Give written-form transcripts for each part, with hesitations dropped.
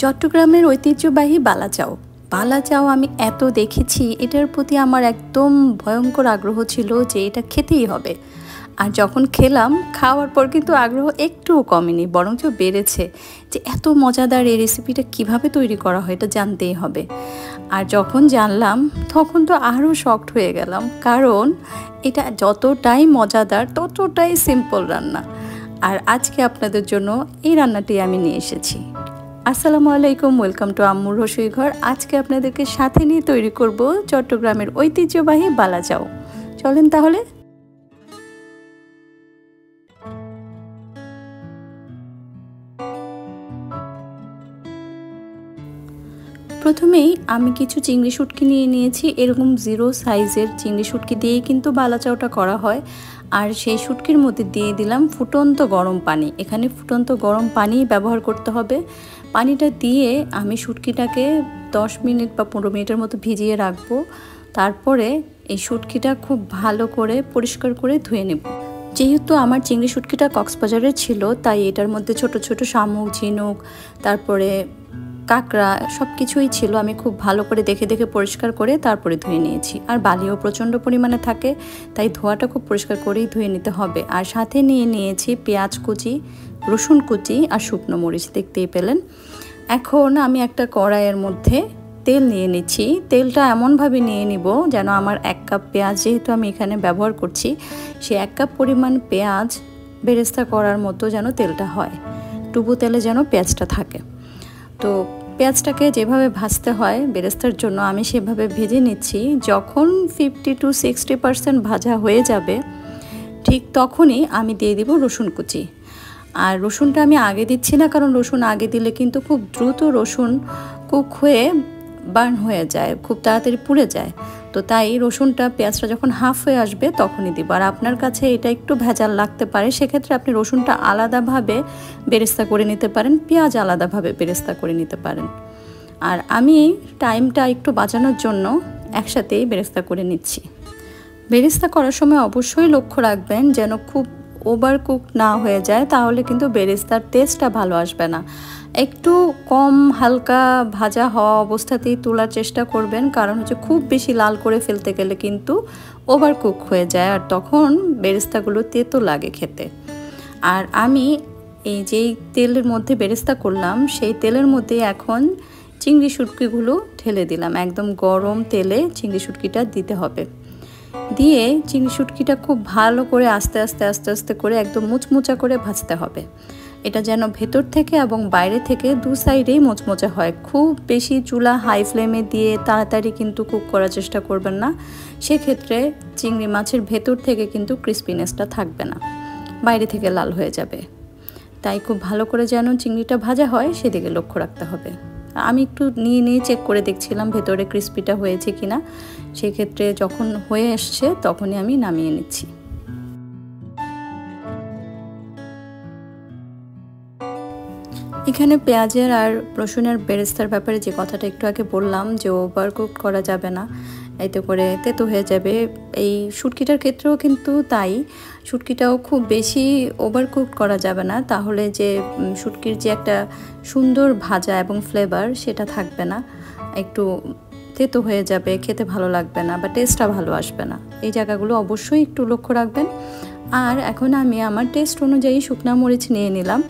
চট্টগ্রামের ঐতিহ্যবাহী বালা চাও। বালা চাও আমি এত দেখেছি, এটার প্রতি আমার একদম ভয়ঙ্কর আগ্রহ ছিল যে এটা খেতেই হবে। আর যখন খেলাম, খাওয়ার পর কিন্তু আগ্রহ একটুও কমেনি, বরঞ্চ বেড়েছে যে এত মজাদার এই রেসিপিটা কিভাবে তৈরি করা হয় এটা জানতেই হবে। আর যখন জানলাম তখন তো আরও শকড হয়ে গেলাম, কারণ এটা যতটাই মজাদার ততটাই সিম্পল রান্না। আর আজকে আপনাদের জন্য এই রান্নাটি আমি নিয়ে এসেছি। আসসালামু আলাইকুম, ওয়েলকাম টু আম্মুর রসোই ঘর। আজকে আপনাদেরকে সাথে নিয়ে তৈরি করব চট্টগ্রামের ঐতিহ্যবাহী বালা চাও। চলেন তাহলে। প্রথমেই আমি কিছু চিংড়ি শুটকি নিয়ে নিয়েছি। এরকম 0 সাইজের চিংড়ি শুটকি দিয়েই কিন্তু বালা চাওটা করা হয়। আর সেই শুটকির মধ্যে দিয়ে দিলাম ফুটন্ত গরম পানি। এখানে ফুটন্ত গরম পানি ব্যবহার করতে হবে। পানিটা দিয়ে আমি শুটকিটাকে 10 মিনিট বা 15 মিনিটের মতো ভিজিয়ে রাখবো। তারপরে এই শুটকিটা খুব ভালো করে পরিষ্কার করে ধুয়ে নেব। যেহেতু আমার চিংড়ি শুটকিটা কক্সবাজারের ছিল, তাই এটার মধ্যে ছোট ছোট শামুক, ঝিনুক, তারপরে কাঁকড়া সব কিছুই ছিল। আমি খুব ভালো করে দেখে দেখে পরিষ্কার করে তারপরে ধুয়ে নিয়েছি। আর বালিও প্রচণ্ড পরিমাণে থাকে, তাই ধোয়াটা খুব পরিষ্কার করেই ধুয়ে নিতে হবে। আর সাথে নিয়ে নিয়েছি পেঁয়াজ কুচি, রসুন কুচি আর শুকনো মরিচ, দেখতেই পেলেন। এখন আমি একটা কড়াইয়ের মধ্যে তেল নিয়ে নিচ্ছি। তেলটা এমনভাবে নিয়ে নিব যেন আমার 1 কাপ পেঁয়াজ, যেহেতু আমি এখানে ব্যবহার করছি, সে 1 কাপ পরিমাণ পেঁয়াজ বেরেস্তা করার মতো যেন তেলটা হয়। ডুবো তেলে যেন পেঁয়াজটা থাকে। তো পেঁয়াজটাকে যেভাবে ভাজতে হয় বেরেস্তার জন্য আমি সেভাবে ভেজে নিচ্ছি। যখন 50 to 60% ভাজা হয়ে যাবে, ঠিক তখনই আমি দিয়ে দিব রসুন কুচি। আর রসুনটা আমি আগে দিচ্ছি না, কারণ রসুন আগে দিলে কিন্তু খুব দ্রুত রসুন কুক হয়ে বার্ন হয়ে যায়, খুব তাড়াতাড়ি পুড়ে যায়। তো তাই রসুনটা পেঁয়াজটা যখন হাফ হয়ে আসবে তখনই দিব। আর আপনার কাছে এটা একটু ভেজাল লাগতে পারে, সেক্ষেত্রে আপনি রসুনটা আলাদাভাবে বেরেস্তা করে নিতে পারেন, পেঁয়াজ আলাদাভাবে বেরেস্তা করে নিতে পারেন। আর আমি টাইমটা একটু বাঁচানোর জন্য একসাথেই বেরেস্তা করে নিচ্ছি। বেরেস্তা করার সময় অবশ্যই লক্ষ্য রাখবেন যেন খুব ওভার কুক না হয়ে যায়, তাহলে কিন্তু বেরেস্তার টেস্টটা ভালো আসবে না। একটু কম হালকা ভাজা হওয়া অবস্থাতেই তোলার চেষ্টা করবেন, কারণ হচ্ছে খুব বেশি লাল করে ফেলতে গেলে কিন্তু ওভার কুক হয়ে যায়, আর তখন বেরেস্তাগুলো তেতো লাগে খেতে। আর আমি এই যেই তেলের মধ্যে বেরেস্তা করলাম, সেই তেলের মধ্যে এখন চিংড়ি শুটকিগুলো ঢেলে দিলাম। একদম গরম তেলে চিংড়ি শুটকিটা দিতে হবে। দিয়ে চিংড়ি শুটকিটা খুব ভালো করে আস্তে আস্তে আস্তে আস্তে করে একদম মুচমুচা করে ভাজতে হবে। এটা যেন ভেতর থেকে এবং বাইরে থেকে দু সাইডেই মুচমুচা হয়। খুব বেশি চুলা হাই ফ্লেমে দিয়ে তাড়াতাড়ি কিন্তু কুক করার চেষ্টা করবেন না, সেক্ষেত্রে চিংড়ি মাছের ভেতর থেকে কিন্তু ক্রিস্পিনেসটা থাকবে না, বাইরে থেকে লাল হয়ে যাবে। তাই খুব ভালো করে যেন চিংড়িটা ভাজা হয় সেদিকে লক্ষ্য রাখতে হবে। আমি একটু নিয়ে চেক করে দেখছিলাম ভেতরে ক্রিস্পিটা হয়েছে কিনা। সেক্ষেত্রে যখন হয়ে আসছে তখনই আমি নামিয়ে নিচ্ছি। এখানে পেঁয়াজের আর রসুনের বেরেস্তার ব্যাপারে যে কথাটা একটু আগে বললাম, যে ওভার কুক করা যাবে না, এতে করে তেতো হয়ে যাবে। এই শুটকিটার ক্ষেত্রেও কিন্তু তাই, শুটকিটাও খুব বেশি ওভার কুক করা যাবে না, তাহলে যে শুটকির যে একটা সুন্দর ভাজা এবং ফ্লেভার সেটা থাকবে না, একটু তেতো হয়ে যাবে, খেতে ভালো লাগবে না বা টেস্টটা ভালো আসবে না। এই জায়গাগুলো অবশ্যই একটু লক্ষ্য রাখবেন। আর এখন আমি আমার টেস্ট অনুযায়ী শুকনো মরিচ নিয়ে নিলাম।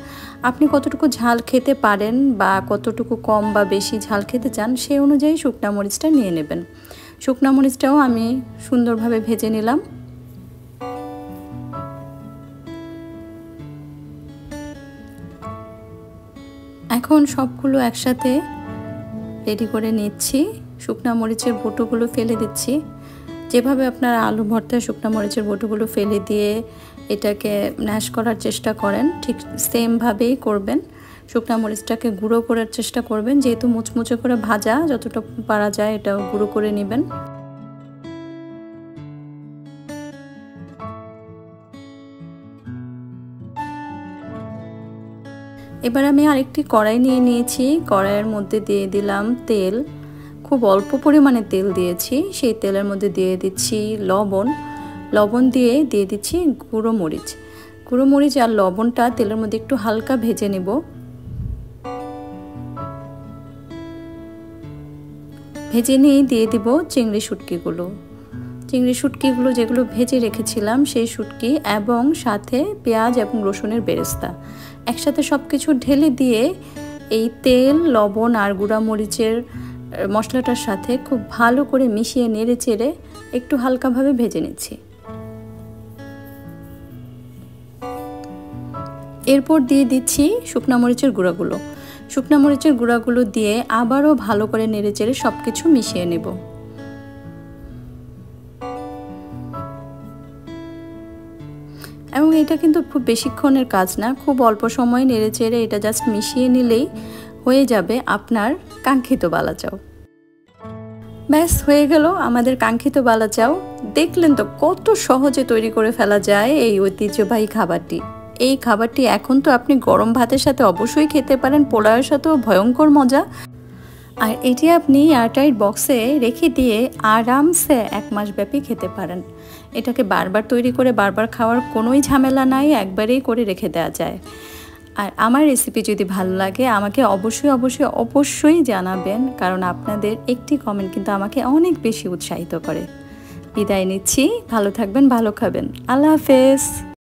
আপনি কতটুকু ঝাল খেতে পারেন বা কতটুকু কম বা বেশি ঝাল খেতে চান সেই অনুযায়ী শুকনো মরিচটা নিয়ে নেবেন। শুকনো মরিচটাও আমি সুন্দরভাবে ভেজে নিলাম। এখন সবগুলো একসাথে রেডি করে নিচ্ছি। শুকনো মরিচের বটুগুলো ফেলে দিচ্ছি। যেভাবে আপনারা আলু ভর্তায় শুকনো মরিচের বটুগুলো ফেলে দিয়ে এটাকে ম্যাশ করার চেষ্টা করেন, ঠিক সেমভাবেই করবেন। শুকনো মরিচটাকে গুঁড়ো করার চেষ্টা করবেন, যেহেতু মুচমুচে করে ভাজা, যতটা পারা যায় এটাও গুঁড়ো করে নেবেন। এবার আমি আরেকটি কড়াই নিয়ে নিয়েছি। কড়াইয়ের মধ্যে দিয়ে দিলাম তেল, খুব অল্প পরিমাণে তেল দিয়েছি। সেই তেলের মধ্যে দিয়ে দিচ্ছি লবণ দিয়ে দিচ্ছি গুঁড়ো মরিচ আর লবণটা তেলের মধ্যে একটু হালকা ভেজে নেব। ভেজে নিয়ে দিয়ে দিব চিংড়ি শুটকিগুলো। চিংড়ি শুটকিগুলো যেগুলো ভেজে রেখেছিলাম সেই শুটকি এবং সাথে পেঁয়াজ এবং রসুনের বেরেস্তা একসাথে সব কিছু ঢেলে দিয়ে এই তেল, লবণ আর গুঁড়া মরিচের মশলাটার সাথে খুব ভালো করে মিশিয়ে নেড়ে চেড়ে একটু হালকাভাবে ভেজে নিচ্ছি। এরপর দিয়ে দিচ্ছি শুকনা মরিচের গুঁড়াগুলো। শুকনা মরিচের গুঁড়াগুলো দিয়ে আবারও ভালো করে নেড়ে চেড়ে সব কিছু মিশিয়ে নেব। এবং এটা কিন্তু খুব বেশিক্ষণের কাজ না, খুব অল্প সময় নেড়ে চেড়ে এটা জাস্ট মিশিয়ে নিলেই হয়ে যাবে আপনার কাঙ্ক্ষিত বালাচাও। ব্যাস হয়ে গেল আমাদের কাঙ্ক্ষিত বালাচাও। দেখলেন তো কত সহজে তৈরি করে ফেলা যায় এই ঐতিহ্যবাহী খাবারটি। এই খাবারটি এখন তো আপনি গরম ভাতের সাথে অবশ্যই খেতে পারেন, পোলাওয়ের সাথেও ভয়ঙ্কর মজা। আর এটি আপনি এয়ারটাইট বক্সে রেখে দিয়ে আরামসে 1 মাস ব্যাপী খেতে পারেন। এটাকে বারবার তৈরি করে বারবার খাওয়ার কোনোই ঝামেলা নাই, একবারেই করে রেখে দেওয়া যায়। আর আমার রেসিপি যদি ভালো লাগে আমাকে অবশ্যই জানাবেন, কারণ আপনাদের একটি কমেন্ট কিন্তু আমাকে অনেক বেশি উৎসাহিত করে। বিদায় নিচ্ছি, ভালো থাকবেন, ভালো খাবেন। আল্লাহ হাফেজ।